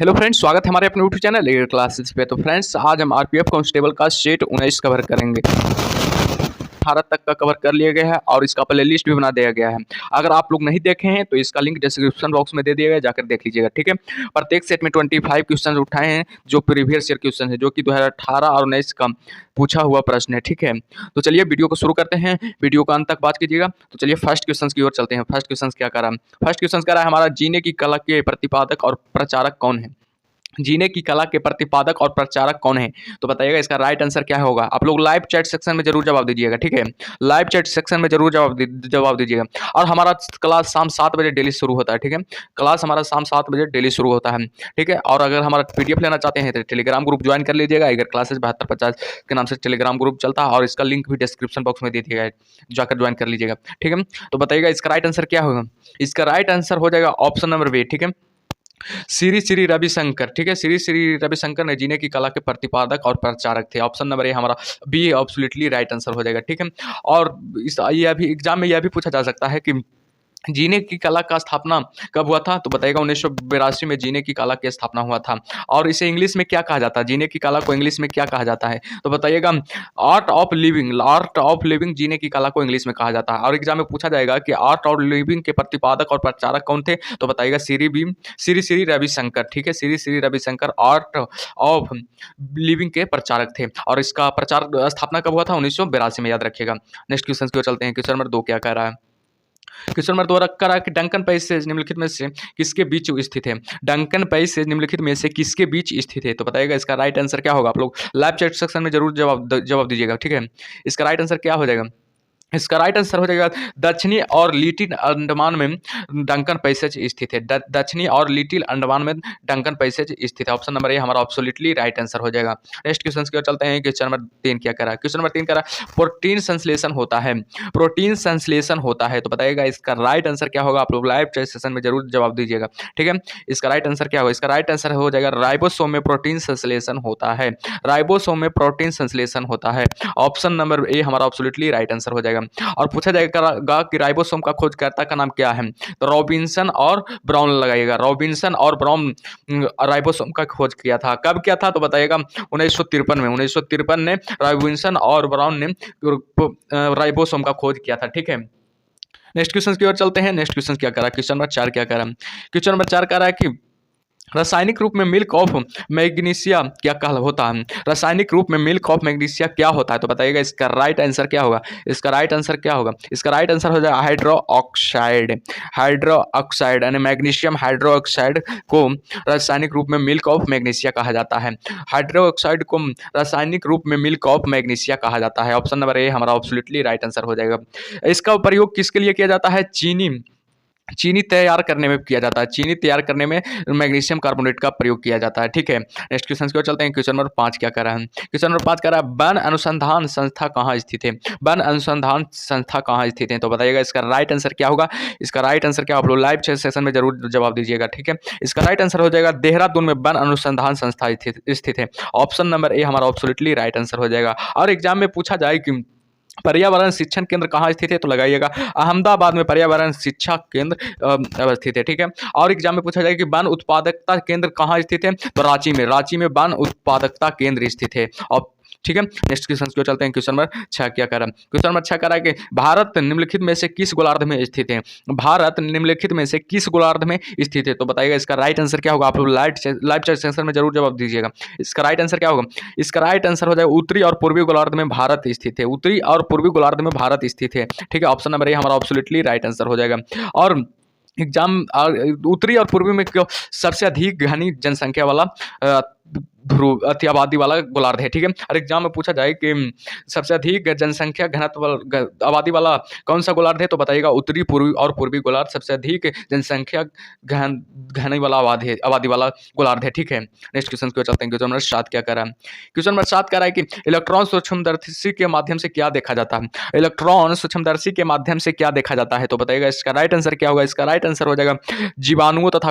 Hello friends, स्वागत है हमारे अपने यूट्यूब चैनल एयर क्लासेस पे। तो फ्रेंड्स, आज हम आरपीएफ कांस्टेबल का सेट 19 कवर करेंगे। भारत तक का कवर कर लिया गया है और इसका प्ले लिस्ट भी बना दिया गया है। अगर आप लोग नहीं देखे हैं तो इसका लिंक डिस्क्रिप्शन बॉक्स में दे दिया गया, जाकर देख लीजिएगा, ठीक है। प्रत्येक सेट में 25 क्वेश्चन उठाए हैं जो प्रीवियस ईयर क्वेश्चन है, जो कि 2018 और 19 का पूछा हुआ प्रश्न है, ठीक है। तो चलिए वीडियो को शुरू करते हैं, वीडियो का अंत तक बात कीजिएगा। तो चलिए फर्स्ट क्वेश्चन की ओर चलते हैं। फर्स्ट क्वेश्चन क्या कर रहा है? फर्स्ट क्वेश्चन कह रहा है हमारा, जीने की कला के प्रतिपादक और प्रचारक कौन है? जीने की कला के प्रतिपादक और प्रचारक कौन है? तो बताइएगा इसका राइट आंसर क्या होगा। आप लोग लाइव चैट सेक्शन में जरूर जवाब दीजिएगा, ठीक है। लाइव चैट सेक्शन में जरूर जवाब दीजिएगा। और हमारा क्लास शाम 7 बजे डेली शुरू होता है, ठीक है। क्लास हमारा शाम 7 बजे डेली शुरू होता है, ठीक है। और अगर हमारा पीडीएफ लेना चाहते हैं तो टेलीग्राम ग्रुप ज्वाइन कर लीजिएगा। अगर क्लासेस 7250 के नाम से टेलीग्राम ग्रुप चलता है और इसका लिंक भी डिस्क्रिप्शन बॉक्स में दे दिया गया है, जाकर ज्वाइन कर लीजिएगा, ठीक है। तो बताइएगा इसका राइट आंसर क्या होगा। इसका राइट आंसर हो जाएगा ऑप्शन नंबर बी, ठीक है। श्री श्री रविशंकर, ठीक है। श्री श्री रविशंकर ने जीने की कला के प्रतिपादक और प्रचारक थे। ऑप्शन नंबर ए हमारा बी एब्सोल्युटली राइट आंसर हो जाएगा, ठीक है। और इस ये भी एग्जाम में यह भी पूछा जा सकता है कि जीने की कला का स्थापना कब हुआ था? तो बताइएगा 1982 में जीने की कला की स्थापना हुआ था। और इसे इंग्लिश में क्या कहा जाता है? जीने की कला को इंग्लिश में क्या कहा जाता है? तो बताइएगा art of living. Art of living जीने की कला को इंग्लिश में कहा जाता है। और एग्जाम में पूछा जाएगा कि आर्ट ऑफ लिविंग के प्रतिपादक और प्रचारक कौन थे? तो बताइएगा श्री श्री रविशंकर, ठीक है। Shri Shri Ravishankar art of living के प्रचारक थे। और इसका प्रचार स्थापना कब हुआ था? 1982 में, याद रखिएगा। नेक्स्ट क्वेश्चन की ओर चलते हैं। क्वेश्चन नंबर 2 क्या कह रहा है? क्वेश्चन नंबर 2 रखा रहा कि डंकन पैसेज निम्नलिखित में से किसके बीच स्थित है? डंकन पैसेज निम्नलिखित में से किसके बीच स्थित है? तो बताइएगा इसका राइट आंसर क्या होगा। आप लोग लाइव चैट सेक्शन में जरूर जवाब दीजिएगा, ठीक है। इसका राइट आंसर क्या हो जाएगा? इसका राइट आंसर हो जाएगा दक्षिणी और लिटिल अंडमान में डंकन पैसेज स्थित है। दक्षिणी और लिटिल अंडमान में डंकन पैसेज स्थित है। ऑप्शन नंबर ए हमारा एब्सोल्युटली राइट आंसर हो जाएगा। नेक्स्ट क्वेश्चन की ओर चलते हैं। क्वेश्चन नंबर 3 क्या कह रहा है? क्वेश्चन नंबर 3 कह रहा है प्रोटीन संश्लेषण होता है। प्रोटीन संश्लेषण होता है। तो बताइएगा इसका राइट आंसर क्या होगा। आप लोग लाइव चैट सेशन में जरूर जवाब दीजिएगा, ठीक है। इसका राइट आंसर क्या होगा? इसका राइट आंसर हो जाएगा राइबोसोम में प्रोटीन संश्लेषण होता है। राइबोसोम में प्रोटीन संश्लेषण होता है। ऑप्शन नंबर ए हमारा एब्सोल्युटली राइट आंसर हो जाएगा। और पूछा जाएगा कि राइबोसोम का खोजकर्ता का नाम क्या है? तो रॉबिन्सन और ब्राउन लगाइएगा। रॉबिन्सन और ब्राउन राइबोसोम का खोज किया था। कब किया था? तो बताइएगा 1953 में। 1953 ने रॉबिन्सन और ब्राउन ने राइबोसोम का खोज किया था, ठीक है। नेक्स्ट क्वेश्चन की ओर चलते हैं। नेक्स्ट क्वेश्चन क्या कर रहा है? क्वेश्चन नंबर 4 क्या कर रहा है? क्वेश्चन नंबर 4 कह रहा है कि रासायनिक रूप में मिल्क ऑफ मैग्नीशिया क्या कहा होता है? रासायनिक रूप में मिल्क ऑफ मैग्नीशिया क्या होता है? तो बताइएगा इसका राइट आंसर क्या होगा। इसका राइट आंसर क्या होगा? इसका राइट आंसर हो जाएगा हाइड्रो ऑक्साइड। हाइड्रो ऑक्साइड यानी मैग्नीशियम हाइड्रो ऑक्साइड को रासायनिक रूप में मिल्क ऑफ मैग्नीशिया कहा जाता है। हाइड्रो ऑक्साइड को रासायनिक रूप में मिल्क ऑफ मैग्नीशिया कहा जाता है। ऑप्शन नंबर ए हमारा एब्सोल्युटली राइट आंसर हो जाएगा। इसका प्रयोग किसके लिए किया जाता है? चीनी तैयार करने में किया जाता है। चीनी तैयार करने में मैग्नीशियम कार्बोनेट का प्रयोग किया जाता है, ठीक है। नेक्स्ट क्वेश्चन की ओर चलते हैं। क्वेश्चन नंबर 5 क्या कर रहा है? क्वेश्चन नंबर 5 कह रहा है वन अनुसंधान संस्था कहाँ स्थित है? वन अनुसंधान संस्था कहाँ स्थित है? तो बताइएगा इसका राइट आंसर क्या होगा। इसका राइट आंसर क्या, आप लोग लाइव चैट सेशन में जरूर जवाब दीजिएगा, ठीक है। इसका राइट आंसर हो जाएगा देहरादून में वन अनुसंधान संस्था स्थित है। ऑप्शन नंबर ए हमारा एब्सोल्युटली राइट आंसर हो जाएगा। और एग्जाम में पूछा जाए कि पर्यावरण शिक्षण केंद्र कहाँ स्थित है? तो लगाइएगा अहमदाबाद में पर्यावरण शिक्षा केंद्र अवस्थित है, ठीक है। और एग्जाम में पूछा जाए कि वन उत्पादकता केंद्र कहाँ स्थित है? तो रांची में वन उत्पादकता केंद्र स्थित है। और ठीक है, नेक्स्ट क्वेश्चन की ओर चलते हैं। क्वेश्चन नंबर 6 क्या कर रहा है? क्वेश्चन नंबर 6 कह रहा है कि भारत निम्नलिखित में से किस गोलार्ध में स्थित है? भारत निम्नलिखित में से किस गोलार्ध में स्थित है? तो बताइएगा इसका राइट आंसर क्या होगा। आप लोग लाइव चैट सेशन में जरूर जवाब दीजिएगा। इसका राइट आंसर क्या होगा? इसका राइट आंसर हो जाएगा उत्तरी और पूर्वी गोलार्ध में भारत स्थित है। उत्तरी और पूर्वी गोलार्ध में भारत स्थित है, ठीक है। ऑप्शन नंबर ए हमारा एब्सोल्युटली राइट आंसर हो जाएगा। और एग्जाम उत्तरी और पूर्वी में सबसे अधिक घनी जनसंख्या वाला ध्रुव अति आबादी वाला गोलार्ध है, ठीक है। और एग्जाम में पूछा जाए कि सबसे अधिक जनसंख्या घनत्व आबादी वाला कौन सा गोलार्ध है? तो बताइएगा उत्तरी पूर्वी और पूर्वी गोलार्ध सबसे अधिक जनसंख्या घनी वाला आबादी वाला गोलार्ध है, ठीक है। नेक्स्ट क्वेश्चन की ओर चलते हैं। क्वेश्चन नंबर 7 क्या कर रहा है? क्वेश्चन नंबर 7 कह रहा है कि इलेक्ट्रॉन सूक्ष्मदर्शी के माध्यम से क्या देखा जाता है? इलेक्ट्रॉन सूक्ष्मदर्शी के माध्यम से क्या देखा जाता है? तो बताइएगा इसका राइट आंसर क्या होगा। इसका राइट आंसर हो जाएगा जीवाणुओं तथा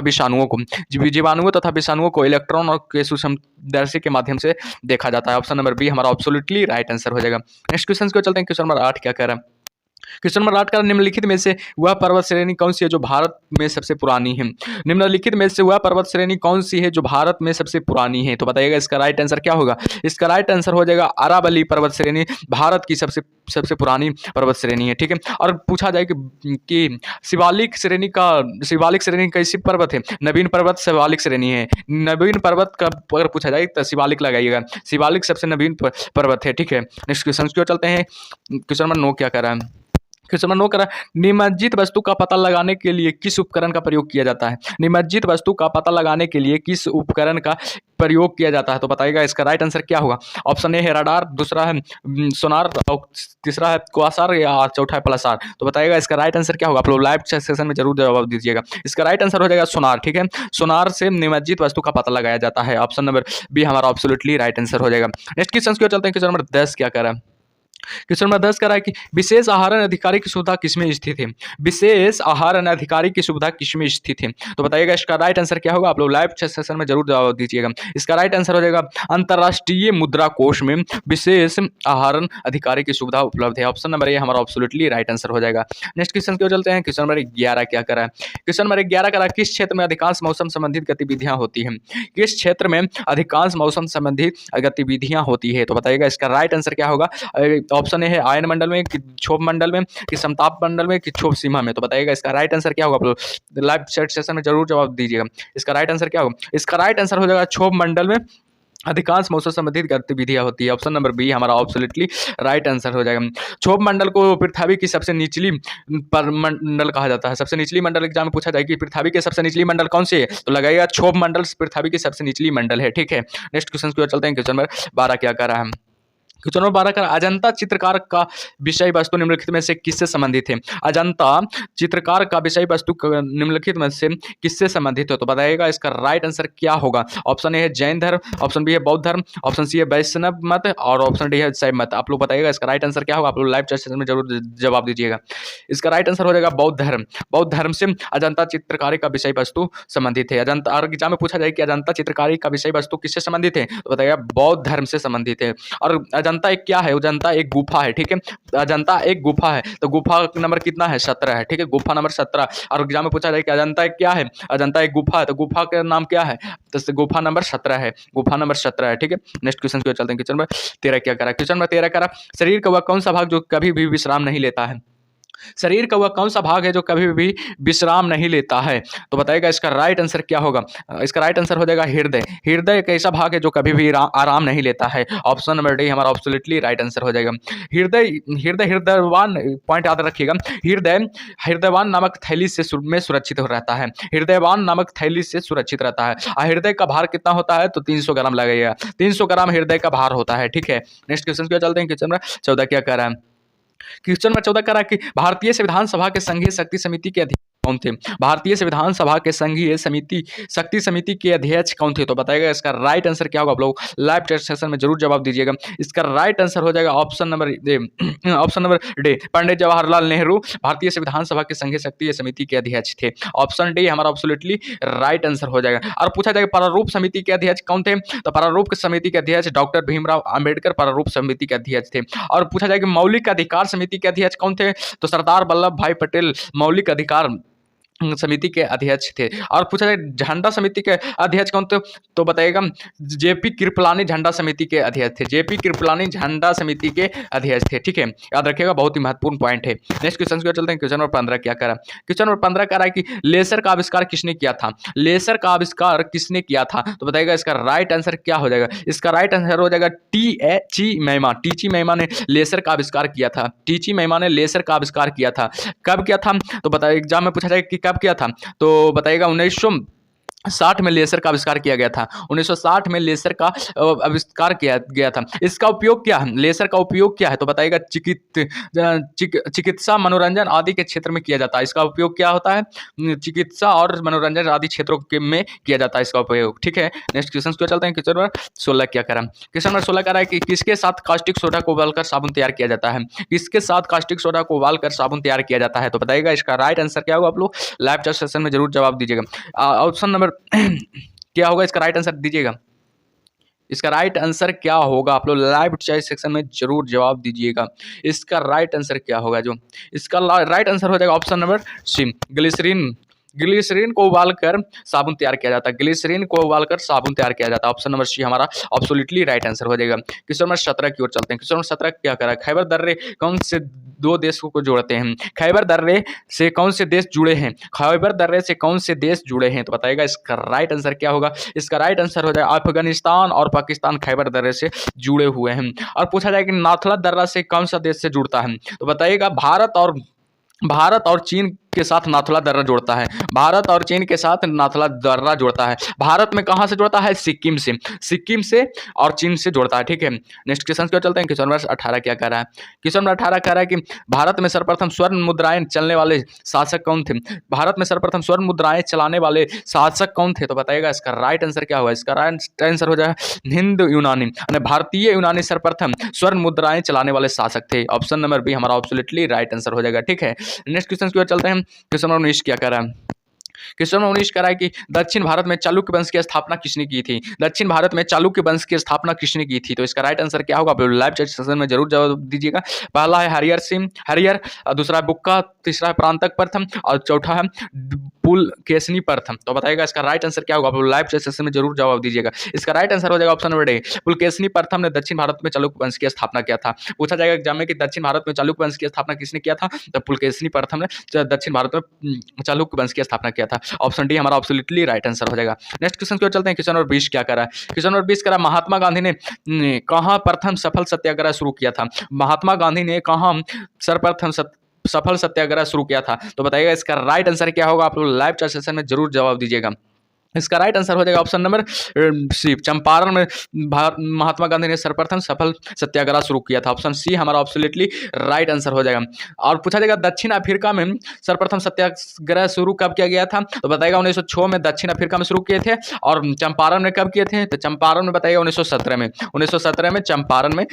विषाणुओं को इलेक्ट्रॉन के सूक्ष्मदर्शी के माध्यम से देखा जाता है। ऑप्शन नंबर बी हमारा एब्सोल्युटली राइट आंसर हो जाएगा। नेक्स्ट क्वेश्चन को चलते हैं। क्वेश्चन नंबर 8 क्या कह रहा है? क्वेश्चन नंबर 8 का निम्नलिखित में से वह पर्वत श्रेणी कौन सी है जो भारत में सबसे पुरानी है? निम्नलिखित में से वह पर्वत श्रेणी कौन सी है जो भारत में सबसे पुरानी है? तो बताइएगा इसका राइट आंसर क्या होगा? इसका राइट आंसर हो जाएगा अरावली पर्वत श्रेणी भारत की सबसे सबसे पुरानी पर्वत श्रेणी है। ठीक है, और पूछा जाए कि शिवालिक श्रेणी कैसी पर्वत है? नवीन पर्वत शिवालिक श्रेणी है। नवीन पर्वत का अगर पूछा जाए तो शिवालिक लगाइएगा, शिवालिक सबसे नवीन पर्वत है। ठीक है, नेक्स्ट क्वेश्चन की ओर चलते हैं। क्वेश्चन नंबर 9 क्या कर रहा है? क्वेश्चन नंबर 9 करा, निमज्जित वस्तु का पता लगाने के लिए किस उपकरण का प्रयोग किया जाता है? निमज्जित वस्तु का पता लगाने के लिए किस उपकरण का प्रयोग किया जाता है? तो बताइएगा इसका राइट आंसर क्या होगा? ऑप्शन ए है रडार, दूसरा है सोनार, और तीसरा है क्वासार, या चौथा है पल्सार। तो बताइएगा इसका राइट आंसर क्या होगा? आप लोग लाइव सेशन में जरूर जवाब दीजिएगा। इसका राइट आंसर हो जाएगा सोनार। ठीक है, सोनार से निमज्जित वस्तु का पता लगाया जाता है। ऑप्शन नंबर बी हमारा एब्सोल्युटली राइट आंसर हो जाएगा। नेक्स्ट क्वेश्चन की ओर चलते हैं। क्वेश्चन नंबर 10 क्या कर रहा है? क्वेश्चन नंबर 10 करा है कि विशेष आहरण अधिकारी की सुविधा किसमें स्थित है? विशेष आहरण अधिकारी की सुविधा किसमें स्थित है? तो बताइएगा इसका राइट आंसर क्या होगा? आप लोग लाइव सेशन में जरूर जवाब दीजिएगा। इसका राइट आंसर हो जाएगा अंतर्राष्ट्रीय मुद्रा कोष में विशेष आहरण अधिकारी की सुविधा उपलब्ध है। ऑप्शन नंबर ए हमारा एब्सोल्युटली राइट आंसर हो जाएगा। नेक्स्ट क्वेश्चन की ओर चलते हैं। क्वेश्चन नंबर 11 क्या करा है? क्वेश्चन नंबर 11 करा, किस क्षेत्र में अधिकांश मौसम संबंधित गतिविधियां होती हैं? किस क्षेत्र में अधिकांश मौसम संबंधित गतिविधियां होती है? तो बताइएगा इसका राइट आंसर क्या होगा? ऑप्शन ए है आयन मंडल में, कि क्षोभ मंडल में, कि समताप मंडल में, कि क्षोभ सीमा में। तो बताइएगा इसका राइट आंसर क्या होगा? आप लोग लाइव चैट सेशन में जरूर जवाब दीजिएगा। इसका राइट आंसर क्या होगा? इसका राइट आंसर हो जाएगा क्षोभ मंडल में अधिकांश मौसम संबंधित गतिविधियां होती है। ऑप्शन नंबर बी हमारा एब्सोल्युटली राइट आंसर हो जाएगा। क्षोभ मंडल को पृथ्वी की सबसे निचली मंडल कहा जाता है। सबसे निचली मंडल एग्जाम में पूछा जाए कि पृथ्वी के सबसे निचली मंडल कौन सी है? तो लगाइएगा क्षोभ मंडल पृथ्वी की सबसे निचली मंडल है। ठीक है, नेक्स्ट क्वेश्चन की ओर चलते हैं। क्वेश्चन नंबर 12 क्या कर रहा है? क्वेश्चन नंबर 12 का, अजंता चित्रकार का विषय वस्तु निम्नलिखित में से किससे संबंधित है? अजंता चित्रकार का विषय वस्तु निम्नलिखित में से किससे संबंधित है? तो बताइएगा इसका राइट आंसर क्या होगा? ऑप्शन ए है जैन धर्म, ऑप्शन बी है बौद्ध धर्म, ऑप्शन सी है वैष्णव मत, और ऑप्शन डी है शैव मत। आप लोग बताइएगा इसका राइट आंसर क्या होगा? आप लोग लाइव चैट सेशन में जरूर जवाब दीजिएगा। इसका राइट आंसर हो जाएगा बौद्ध धर्म। बौद्ध धर्म से अजंता चित्रकारी का विषय वस्तु संबंधित है। अजंता और एग्जाम में पूछा जाए कि अजंता चित्रकारी का विषय वस्तु किससे संबंधित है? तो बताइएगा बौद्ध धर्म से संबंधित है। और अजंता एक क्या है? अजंता एक गुफा है। ठीक है, अजंता एक गुफा है, तो गुफा नंबर कितना है? 17 है। ठीक है, गुफा नंबर 17। और एग्जाम में पूछा जाए कि अजंता एक क्या है? अजंता एक गुफा है, तो गुफा का नाम क्या है? तो गुफा नंबर 17 है। गुफा नंबर 17 है। ठीक है, नेक्स्ट क्वेश्चन की ओर चलते हैं। क्वेश्चन नंबर 13 क्या करा? क्वेश्चन नंबर 13 करा, शरीर का वह कौन सा भाग जो कभी भी विश्राम नहीं लेता है? शरीर का वह कौन सा भाग है जो कभी भी विश्राम नहीं लेता है? तो बताइएगा इसका राइट आंसर क्या होगा? इसका राइट आंसर हो जाएगा हृदय। हृदय एक ऐसा भाग है जो कभी भी आराम नहीं लेता है। ऑप्शन नंबर डी हमारा एब्सोल्युटली राइट आंसर हो जाएगा। हृदय हृदय हृदयवान, पॉइंट याद रखिएगा, हृदय हृदयवान नामक थैली से में सुरक्षित रहता है। हृदयवान नामक थैली से सुरक्षित रहता है। हृदय का भार कितना होता है? तो 300 ग्राम लगेगा। 300 ग्राम हृदय का भार होता है। ठीक है, नेक्स्ट क्वेश्चन की ओर चलते हैं। क्वेश्चन नंबर 14 क्या कर रहा है? क्वेश्चन नंबर 14 करा कि भारतीय संविधान सभा के संघीय शक्ति समिति के अध्यक्ष कौन थे? भारतीय संविधान सभा के संघीय शक्ति समिति के अध्यक्ष कौन थे? तो बताइएगा इसका राइट आंसर क्या होगा? आप लोग लाइव चैट सेशन में जरूर जवाब दीजिएगा। इसका राइट आंसर हो जाएगा option number D, Pandit Jawaharlal Nehru भारतीय संविधान सभा के संघीय शक्ति समिति के अध्यक्ष थे। ऑप्शन डी हमारा एब्सोल्युटली राइट आंसर हो जाएगा। और पूछा जाएगा प्रारूप समिति के अध्यक्ष कौन थे? तो प्रारूप समिति के अध्यक्ष डॉक्टर भीमराव अंबेडकर प्रारूप समिति के अध्यक्ष थे। और पूछा जाएगा मौलिक अधिकार समिति के अध्यक्ष कौन थे? तो सरदार वल्लभ भाई पटेल मौलिक अधिकार समिति के अध्यक्ष थे। और पूछा जाए झंडा समिति के अध्यक्ष कौन थे? तो बताइएगा जेपी कृपलानी झंडा समिति के अध्यक्ष थे। जेपी कृपलानी झंडा समिति के अध्यक्ष थे। ठीक है, याद रखिएगा, बहुत ही महत्वपूर्ण पॉइंट है। नेक्स्ट क्वेश्चन की ओर चलते हैं। क्वेश्चन नंबर 15 क्या करा? क्वेश्चन नंबर 15 कह रहा है कि लेजर का आविष्कार किसने किया था? लेजर का आविष्कार किसने किया था? तो बताइएगा इसका राइट आंसर क्या हो जाएगा? इसका राइट आंसर हो जाएगा टीची मैमा। टीची मैमा ने लेजर का आविष्कार किया था। टीची मैमा ने लेजर का आविष्कार किया था। कब किया था? तो बताइए, एग्जाम में पूछा जाएगा कि कब किया था? तो बताइएगा 1960 में लेजर का आविष्कार किया गया था। 1960 में लेजर का आविष्कार किया गया था। इसका उपयोग क्या है? लेजर का उपयोग क्या है? तो बताइएगा चिकित्सा मनोरंजन आदि के क्षेत्र में किया जाता है। इसका उपयोग क्या होता है? चिकित्सा और मनोरंजन आदि क्षेत्रों में किया जाता है इसका उपयोग। ठीक है, नेक्स्ट क्वेश्चन को चलते हैं। क्वेश्चन नंबर 16 क्या करा? क्वेश्चन नंबर 16 कह रहा है कि किसके साथ कास्टिक सोडा को उबालकर साबुन तैयार किया जाता है? किसके साथ कास्टिक सोडा को उबालकर साबुन तैयार किया जाता है? तो बताइएगा इसका राइट आंसर क्या होगा? आप लोग लाइव चैट सेशन में जरूर जवाब दीजिएगा। ऑप्शन नंबर क्या होगा? इसका राइट आंसर दीजिएगा। इसका राइट आंसर क्या होगा? आप लोग लाइव चैट सेक्शन में जरूर जवाब दीजिएगा। इसका राइट आंसर क्या होगा? जो इसका राइट आंसर हो जाएगा option number C, glycerine. Glycerine को उबालकर साबुन तैयार किया जाता है। ग्लिसरीन को उबालकर साबुन तैयार किया जाता है। ऑप्शन नंबर सी हमारा एब्सोल्युटली राइट आंसर हो जाएगा। क्वेश्चन नंबर 17 की ओर चलते हैं। क्वेश्चन नंबर 17 क्या करा? खैबर दर्रे कौन से दो देशों को जोड़ते हैं? खैबर दर्रे से कौन से देश जुड़े हैं? खैबर दर्रे से कौन से देश जुड़े हैं? तो बताइएगा इसका राइट आंसर क्या होगा? इसका राइट आंसर हो जाएगा अफगानिस्तान और पाकिस्तान खैबर दर्रे से जुड़े हुए हैं। और पूछा जाए कि नाथुला दर्रा से कौन सा देश से जुड़ता है? तो बताइएगा भारत और चीन के साथ नाथुला दर्रा जोड़ता है। भारत और चीन के साथ नाथुला दर्रा जोड़ता है। भारत में कहां से जोड़ता है? सिक्किम से। सिक्किम से और चीन से जोड़ता है। ठीक है, नेक्स्ट क्वेश्चन की ओर चलते हैं। क्वेश्चन नंबर 18 क्या कह रहा है? क्वेश्चन नंबर 18 कह रहा है कि भारत में सर्वप्रथम स्वर्ण मुद्राएं चलने वाले शासक कौन थे? भारत में सर्वप्रथम स्वर्ण मुद्राएं चलाने वाले शासक कौन थे? तो बताइएगा इसका राइट आंसर क्या होगा? इसका राइट आंसर हो जाएगा हिंद यूनानी, यानी भारतीय यूनानी सर्वप्रथम स्वर्ण मुद्राएं चलाने वाले शासक थे। ऑप्शन नंबर बी हमारा एब्सोल्युटली राइट आंसर हो जाएगा। ठीक है, नेक्स्ट क्वेश्चन की ओर चलते हैं। क्वेश्चन नंबर 19 क्या कर रहा है? क्वेश्चन नंबर 19 कह रहा है कि दक्षिण भारत में चालुक्य वंश की स्थापना किसने की थी? दक्षिण भारत में चालुक्य वंश की स्थापना किसने की थी? तो इसका राइट आंसर क्या होगा? आप लाइव चैट सेशन में जरूर जवाब दीजिएगा। पहला है हरियर, दूसरा है बुक्का, तीसरा है प्रांतक प्रथम और चौथा है पुलकेशिनी प्रथम। तो बताइएगा इसका राइट आंसर क्या होगा? आप लाइव चैट सेशन में जरूर जवाब दीजिएगा। इसका राइट आंसर हो जाएगा ऑप्शन नंबर ए, पुलकेशिनी प्रथम ने दक्षिण भारत में चालुक्य वंश की स्थापना किया था। पूछा जाएगा एग्जाम में कि दक्षिण भारत में चालुक्य वंश की स्थापना किसने किया था? तो पुलकेशिनी प्रथम ने दक्षिण भारत में चालुक्य वंश की स्थापना किया था। ऑप्शन डी हमारा एब्सोल्युटली राइट आंसर हो जाएगा। नेक्स्ट क्वेश्चन की ओर चलते हैं। क्वेश्चन नंबर 20 क्या करा है? क्वेश्चन नंबर 20 करा महात्मा गांधी ने कहां प्रथम सफल सत्याग्रह शुरू किया था? महात्मा गांधी ने कहां सर्वप्रथम सफल सत्याग्रह शुरू किया था? तो बताइएगा इसका राइट आंसर क्या होगा? आप लोग लाइव चैट सेशन में जरूर जवाब दीजिएगा। इसका राइट आंसर हो जाएगा ऑप्शन नंबर सी, चंपारण में महात्मा गांधी ने सर्वप्रथम सफल सत्याग्रह शुरू किया था। ऑप्शन सी हमारा एब्सोल्युटली राइट आंसर हो जाएगा। और पूछा जाएगा दक्षिण अफ्रीका में सर्वप्रथम सत्याग्रह शुरू कब किया गया था? तो बताएगा 1906 में दक्षिण अफ्रीका में शुरू किए थे। और चंपारण में कब किए थे? तो चंपारण में बताइएगा 1917 में। 1917 में चंपारण में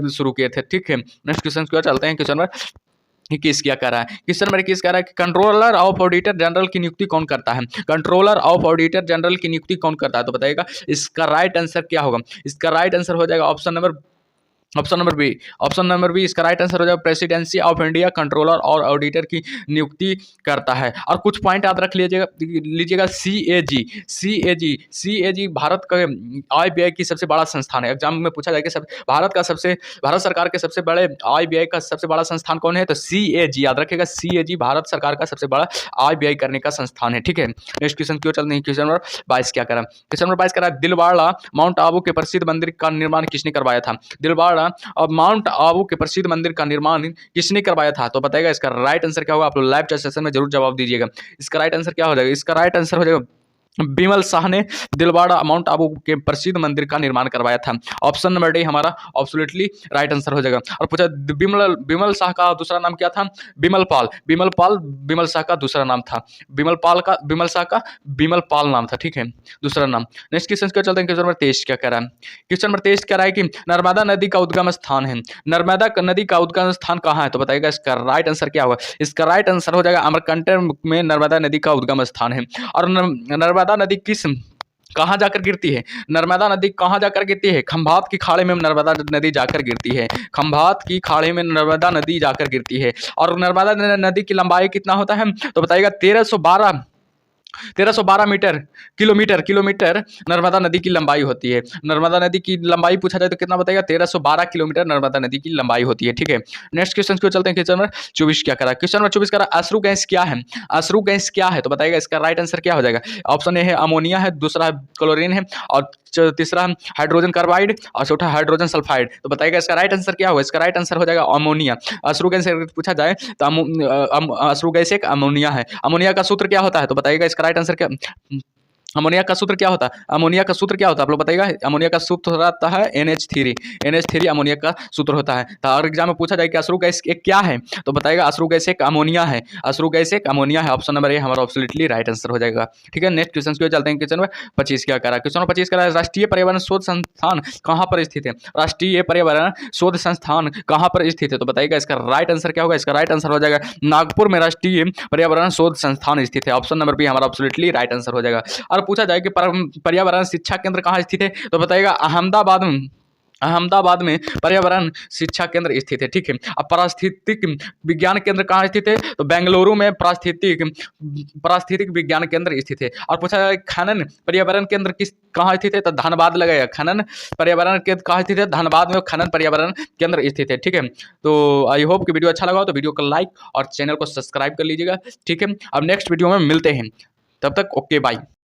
शुरू किए थे। ठीक है, नेक्स्ट क्वेश्चन की ओर चलते हैं। क्वेश्चन नंबर 21 क्या कर रहा है? क्वेश्चन नंबर 21 कह रहा है कि कंट्रोलर ऑफ ऑडिटर जनरल की नियुक्ति कौन करता है? कंट्रोलर ऑफ ऑडिटर जनरल की नियुक्ति कौन करता है? तो बताइएगा इसका राइट आंसर क्या होगा? इसका राइट आंसर हो जाएगा option number B. Option number B इसका राइट आंसर हो जाएगा प्रेसिडेंसी ऑफ इंडिया कंट्रोलर और ऑडिटर की नियुक्ति करता है। और कुछ पॉइंट याद रख लीजिएगा। सीएजी भारत का आईबीआई की सबसे बड़ा संस्थान है। एग्जाम में पूछा जाएगा भारत सरकार के सबसे बड़े आईबीआई का सबसे बड़ा संस्थान कौन है? तो सीएजी याद रखेगा। सीएजी भारत सरकार का सबसे बड़ा आईबीआई करने का संस्थान है। ठीक है, नेक्स्ट क्वेश्चन की ओर चलते हैं। क्वेश्चन नंबर 22 क्या करा? क्वेश्चन नंबर 22 करा दिलवाड़ा माउंट आबू के प्रसिद्ध मंदिर का निर्माण किसने करवाया था? दिलवाड़ा और माउंट आबू के प्रसिद्ध मंदिर का निर्माण किसने करवाया था? तो बताइएगा इसका राइट आंसर क्या होगा? आप लोग लाइव चैट सेशन में जरूर जवाब दीजिएगा। इसका राइट आंसर क्या हो जाएगा? इसका राइट आंसर हो जाएगा बिमल शाह ने दिलवाड़ा माउंट आबू के प्रसिद्ध मंदिर का निर्माण करवाया था। ऑप्शन नंबर डी हमारा एब्सोल्युटली राइट आंसर हो जाएगा। और पूछा बिमल शाह का दूसरा नाम क्या था? बिमल पाल बिमल शाह का दूसरा नाम था। बिमल शाह का बिमल पाल नाम था। ठीक है, दूसरा नाम। नेक्स्ट क्वेश्चन क्या चलते हैं। क्वेश्चन नंबर 23 क्या कह रहा है? क्वेश्चन नंबर 23 कह रहा है कि नर्मदा नदी का उद्गम स्थान है। नर्मदा नदी का उद्गम स्थान कहाँ है? तो बताइएगा इसका राइट आंसर क्या होगा? इसका राइट आंसर हो जाएगा अमरकंटक में नर्मदा नदी का उद्गम स्थान है। और नर्मदा नदी कहाँ जाकर गिरती है? नर्मदा नदी कहाँ जाकर गिरती है? खंभात की खाड़ी में नर्मदा नदी जाकर गिरती है। खंभात की खाड़ी में नर्मदा नदी जाकर गिरती है। और नर्मदा नदी की लंबाई कितना होता है? तो बताइएगा 1312 किलोमीटर नर्मदा नदी की लंबाई होती है। नर्मदा नदी की लंबाई पूछा जाए तो कितना बताएगा? 1312 किलोमीटर नर्मदा नदी की लंबाई होती है। ठीक है, नेक्स्ट क्वेश्चन को चलते हैं। क्वेश्चन नंबर 24 क्या करा? क्वेश्चन नंबर 24 करा अश्रु गैस क्या है? अश्रु गैस क्या है? तो बताइएगा इसका राइट आंसर क्या हो जाएगा? ऑप्शन ए है अमोनिया है, दूसरा है क्लोरीन है और तीसरा हाइड्रोजन कार्बाइड और चौथा हाइड्रोजन सल्फाइड। तो बताइएगा इसका राइट आंसर क्या होगा? इसका राइट आंसर हो जाएगा अमोनिया। अश्रु गैस पूछा जाए तो अश्रु गैस एक अमोनिया है। अमोनिया का सूत्र क्या होता है? तो बताइएगा इसका राइट आंसर क्या? अमोनिया का सूत्र क्या होता है? अमोनिया का सूत्र क्या होता है आप लोग बताइएगा? अमोनिया का सूत्र होता है NH3 अमोनिया का सूत्र होता है। तो और एग्जाम में पूछा जाए कि अश्रु गैस एक क्या है? तो बताइएगा अश्रु गैस एक अमोनिया है। अश्रु गैस एक अमोनिया है। ऑप्शन नंबर ए हमारा एब्सोल्युटली राइट आंसर हो जाएगा। ठीक है, नेक्स्ट क्वेश्चन की चलते हैं। क्वेश्चन नंबर 25 क्या करा? क्वेश्चन नंबर 25 करा राष्ट्रीय पर्यावरण शोध संस्थान कहाँ पर स्थित है? राष्ट्रीय पर्यावरण शोध संस्थान कहाँ पर स्थित है? तो बताइएगा इसका राइट आंसर क्या होगा? इसका राइट आंसर हो जाएगा नागपुर में राष्ट्रीय पर्यावरण शोध संस्थान स्थित है। ऑप्शन नंबर बी हमारा एब्सोल्युटली राइट आंसर हो जाएगा। और पूछा जाए कि पर्यावरण शिक्षा केंद्र कहाँ स्थित है, तो बताइएगा अहमदाबाद में पर्यावरण शिक्षा केंद्र स्थित है। ठीक है। अब पारिस्थितिक विज्ञान केंद्र कहाँ स्थित है, तो बेंगलुरु में पारिस्थितिक विज्ञान केंद्र स्थित है। और पूछा जाए खनन पर्यावरण केंद्र कहाँ स्थित है, तो धनबाद लगेगा। खनन पर्यावरण केंद्र कहाँ स्थित है, धनबाद में खनन पर्यावरण केंद्र स्थित है। ठीक है। तो आई होप कि वीडियो अच्छा लगा हो तो वीडियो को लाइक और चैनल को सब्सक्राइब कर लीजिएगा। ठीक है। अब नेक्स्ट वीडियो में मिलते हैं, तब तक ओके बाय।